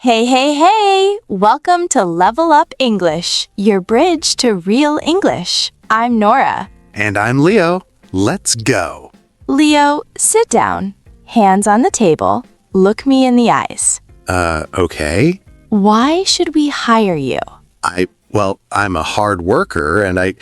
Hey, hey, hey! Welcome to Level Up English, your bridge to real English. I'm Nora. And I'm Leo. Let's go. Leo, sit down. Hands on the table. Look me in the eyes. Okay. Why should we hire you? I'm a hard worker and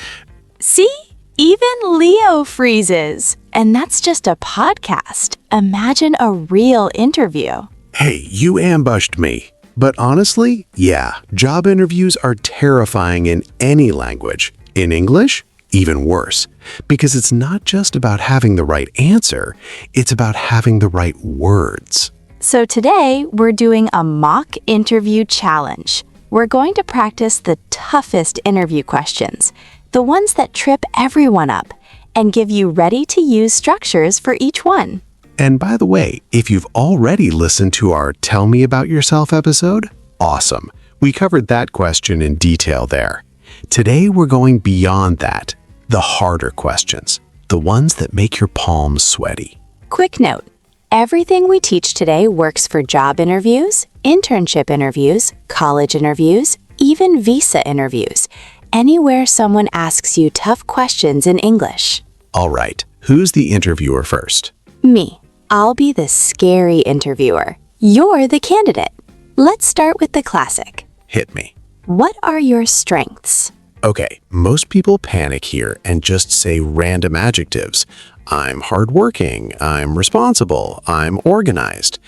See? Even Leo freezes. And that's just a podcast. Imagine a real interview. Hey, you ambushed me. But honestly, yeah, job interviews are terrifying in any language. In English, even worse. Because it's not just about having the right answer, it's about having the right words. So today, we're doing a mock interview challenge. We're going to practice the toughest interview questions, the ones that trip everyone up, and give you ready-to-use structures for each one. And by the way, if you've already listened to our Tell Me About Yourself episode, awesome. We covered that question in detail there. Today, we're going beyond that. The harder questions, the ones that make your palms sweaty. Quick note, everything we teach today works for job interviews, internship interviews, college interviews, even visa interviews, anywhere someone asks you tough questions in English. All right, who's the interviewer first? Me. I'll be the scary interviewer. You're the candidate. Let's start with the classic. Hit me. What are your strengths? Okay, most people panic here and just say random adjectives. I'm hardworking, I'm responsible, I'm organized.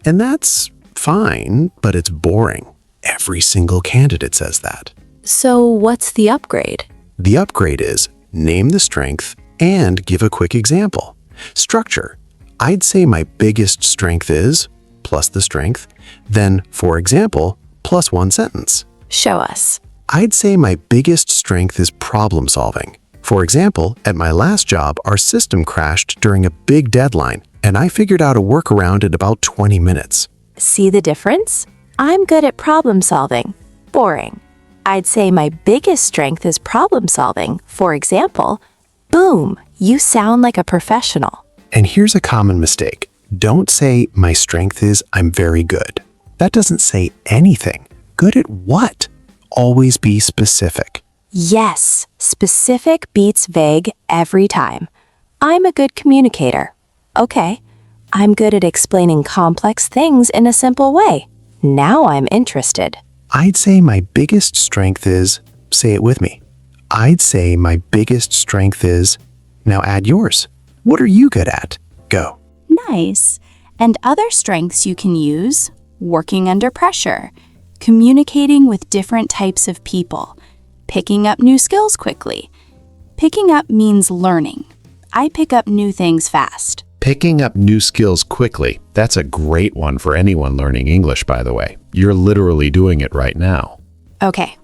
And that's fine, but it's boring. Every single candidate says that. So what's the upgrade? The upgrade is name the strength and give a quick example. Structure. I'd say my biggest strength is, plus the strength, then, for example, plus one sentence. Show us. I'd say my biggest strength is problem solving. For example, at my last job, our system crashed during a big deadline, and I figured out a workaround in about 20 minutes. See the difference? I'm good at problem solving. Boring. I'd say my biggest strength is problem solving. For example, boom, you sound like a professional. And here's a common mistake. Don't say, my strength is I'm very good. That doesn't say anything. Good at what? Always be specific. Yes, specific beats vague every time. I'm a good communicator. Okay, I'm good at explaining complex things in a simple way. Now I'm interested. I'd say my biggest strength is, say it with me. I'd say my biggest strength is, now add yours. What are you good at? Go. Nice. And other strengths you can use: working under pressure, communicating with different types of people, picking up new skills quickly. Picking up means learning. I pick up new things fast. Picking up new skills quickly. That's a great one for anyone learning English, by the way. You're literally doing it right now. Okay,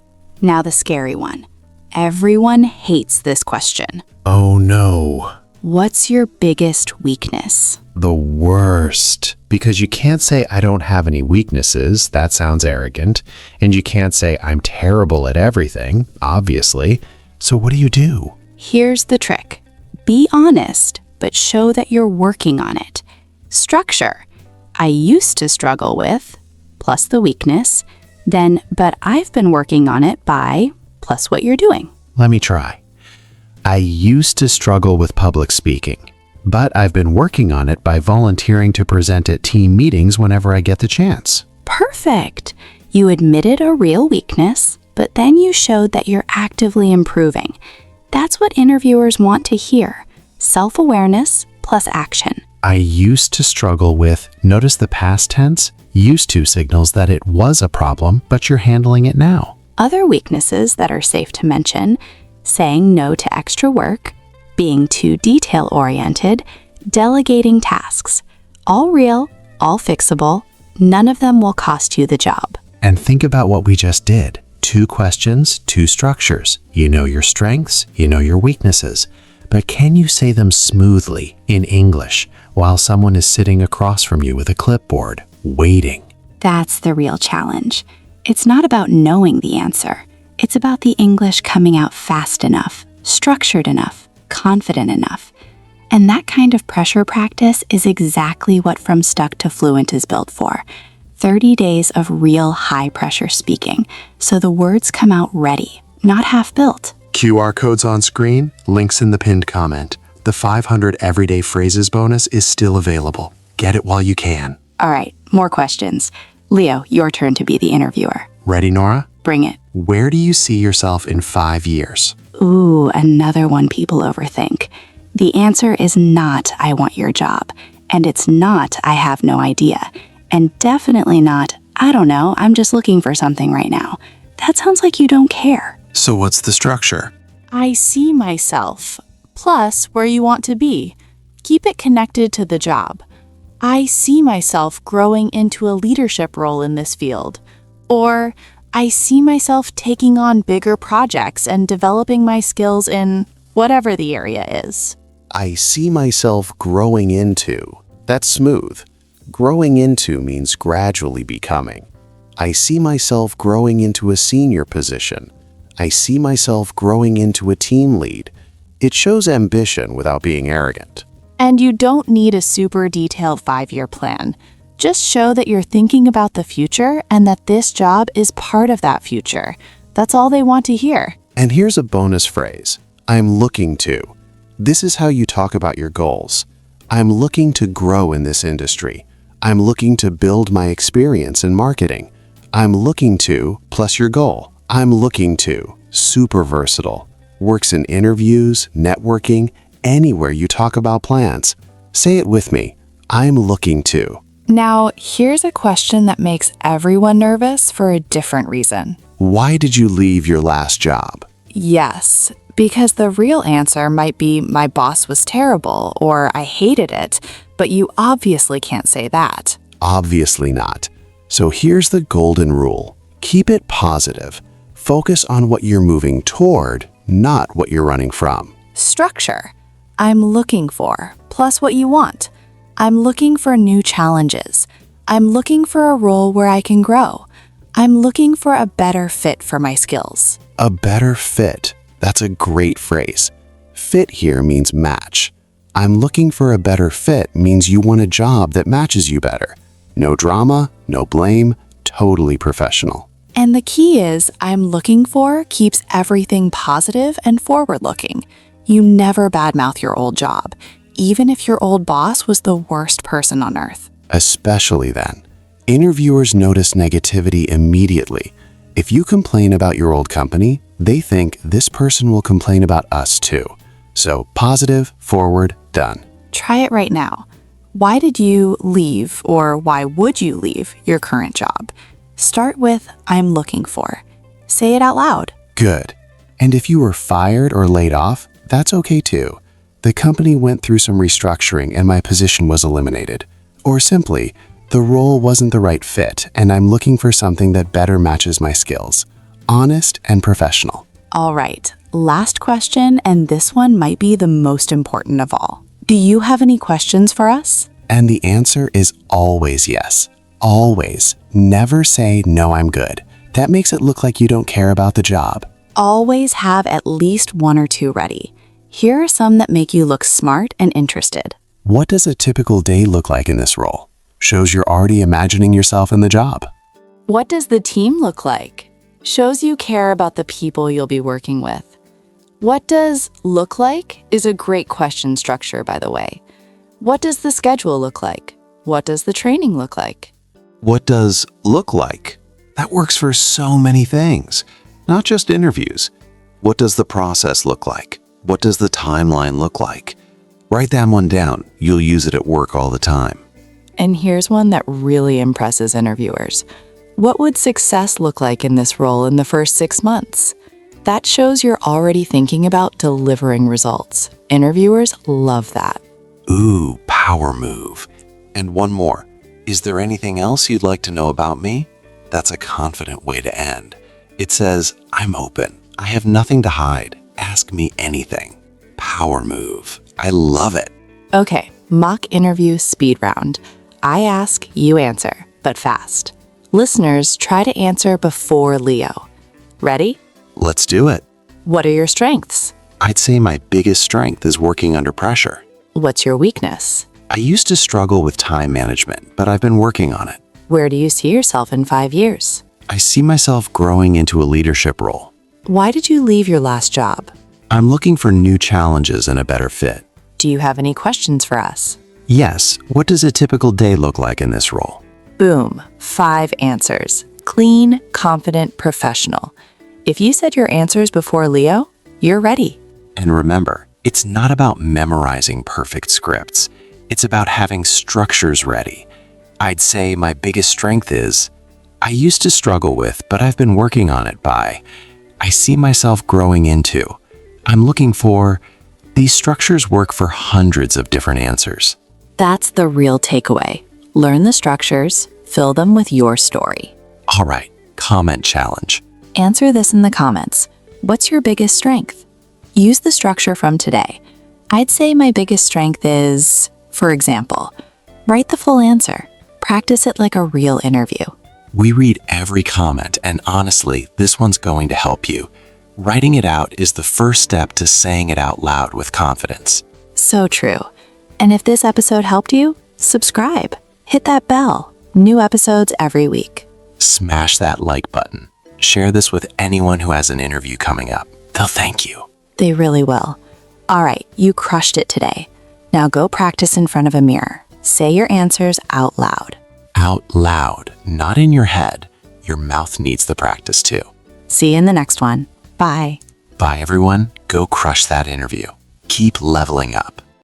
now the scary one. Everyone hates this question. Oh no. What's your biggest weakness? The worst. Because you can't say I don't have any weaknesses. That sounds arrogant. And you can't say I'm terrible at everything, obviously. So what do? Here's the trick. Be honest, but show that you're working on it. Structure. I used to struggle with, plus the weakness, then, but I've been working on it by, plus what you're doing. Let me try. I used to struggle with public speaking, but I've been working on it by volunteering to present at team meetings whenever I get the chance. Perfect. You admitted a real weakness, but then you showed that you're actively improving. That's what interviewers want to hear. Self-awareness plus action. I used to struggle with, notice the past tense, used to signals that it was a problem, but you're handling it now. Other weaknesses that are safe to mention: saying no to extra work, being too detail-oriented, delegating tasks. All real, all fixable, none of them will cost you the job. And think about what we just did. 2 questions, 2 structures. You know your strengths, you know your weaknesses. But can you say them smoothly in English while someone is sitting across from you with a clipboard, waiting? That's the real challenge. It's not about knowing the answer. It's about the English coming out fast enough, structured enough, confident enough. And that kind of pressure practice is exactly what From Stuck to Fluent is built for. 30 days of real high-pressure speaking, so the words come out ready, not half-built. QR codes on screen, links in the pinned comment. The 500 Everyday Phrases bonus is still available. Get it while you can. All right, more questions. Leo, your turn to be the interviewer. Ready, Nora? Bring it. Where do you see yourself in 5 years? Ooh, another one people overthink. The answer is not, I want your job. And it's not, I have no idea. And definitely not, I don't know, I'm just looking for something right now. That sounds like you don't care. So what's the structure? I see myself, plus where you want to be. Keep it connected to the job. I see myself growing into a leadership role in this field. Or, I see myself taking on bigger projects and developing my skills in whatever the area is. I see myself growing into. That's smooth. Growing into means gradually becoming. I see myself growing into a senior position. I see myself growing into a team lead. It shows ambition without being arrogant. And you don't need a super detailed 5-year plan. Just show that you're thinking about the future and that this job is part of that future. That's all they want to hear. And here's a bonus phrase. I'm looking to. This is how you talk about your goals. I'm looking to grow in this industry. I'm looking to build my experience in marketing. I'm looking to, plus your goal. I'm looking to, super versatile. Works in interviews, networking, anywhere you talk about plans. Say it with me. I'm looking to. Now, here's a question that makes everyone nervous for a different reason. Why did you leave your last job? Yes, because the real answer might be my boss was terrible or I hated it, but you obviously can't say that. Obviously not. So here's the golden rule. Keep it positive. Focus on what you're moving toward, not what you're running from. Structure. I'm looking for, plus what you want. I'm looking for new challenges. I'm looking for a role where I can grow. I'm looking for a better fit for my skills. A better fit. That's a great phrase. Fit here means match. I'm looking for a better fit means you want a job that matches you better. No drama, no blame, totally professional. And the key is, I'm looking for keeps everything positive and forward-looking. You never badmouth your old job, even if your old boss was the worst person on earth. Especially then. Interviewers notice negativity immediately. If you complain about your old company, they think this person will complain about us too. So positive, forward, done. Try it right now. Why did you leave, or why would you leave your current job? Start with, I'm looking for. Say it out loud. Good. And if you were fired or laid off, that's okay too. The company went through some restructuring and my position was eliminated. Or simply, the role wasn't the right fit and I'm looking for something that better matches my skills. Honest and professional. All right, last question, and this one might be the most important of all. Do you have any questions for us? And the answer is always yes. Always. Never say, no, I'm good. That makes it look like you don't care about the job. Always have at least 1 or 2 ready. Here are some that make you look smart and interested. What does a typical day look like in this role? Shows you're already imagining yourself in the job. What does the team look like? Shows you care about the people you'll be working with. What does look like is a great question structure, by the way. What does the schedule look like? What does the training look like? What does look like? That works for so many things, not just interviews. What does the process look like? What does the timeline look like? Write that one down. You'll use it at work all the time. And here's one that really impresses interviewers. What would success look like in this role in the first 6 months? That shows you're already thinking about delivering results. Interviewers love that. Ooh, power move. And one more. Is there anything else you'd like to know about me? That's a confident way to end. It says, I'm open. I have nothing to hide. Ask me anything. Power move. I love it. Okay, mock interview speed round. I ask, you answer, but fast. Listeners, try to answer before Leo. Ready? Let's do it. What are your strengths? I'd say my biggest strength is working under pressure. What's your weakness? I used to struggle with time management, but I've been working on it. Where do you see yourself in 5 years? I see myself growing into a leadership role. Why did you leave your last job? I'm looking for new challenges and a better fit. Do you have any questions for us? Yes, what does a typical day look like in this role? Boom, 5 answers. Clean, confident, professional. If you said your answers before Leo, you're ready. And remember, it's not about memorizing perfect scripts. It's about having structures ready. I'd say my biggest strength is, I used to struggle with, but I've been working on it by, I see myself growing into. I'm looking for, these structures work for hundreds of different answers. That's the real takeaway. Learn the structures, fill them with your story. All right, comment challenge. Answer this in the comments. What's your biggest strength? Use the structure from today. I'd say my biggest strength is, for example, write the full answer. Practice it like a real interview. We read every comment, and honestly, this one's going to help you. Writing it out is the first step to saying it out loud with confidence. So true. And if this episode helped you, subscribe. Hit that bell. New episodes every week. Smash that like button. Share this with anyone who has an interview coming up. They'll thank you. They really will. All right, you crushed it today. Now go practice in front of a mirror. Say your answers out loud. Out loud, not in your head. Your mouth needs the practice too. See you in the next one. Bye. Bye everyone. Go crush that interview. Keep leveling up.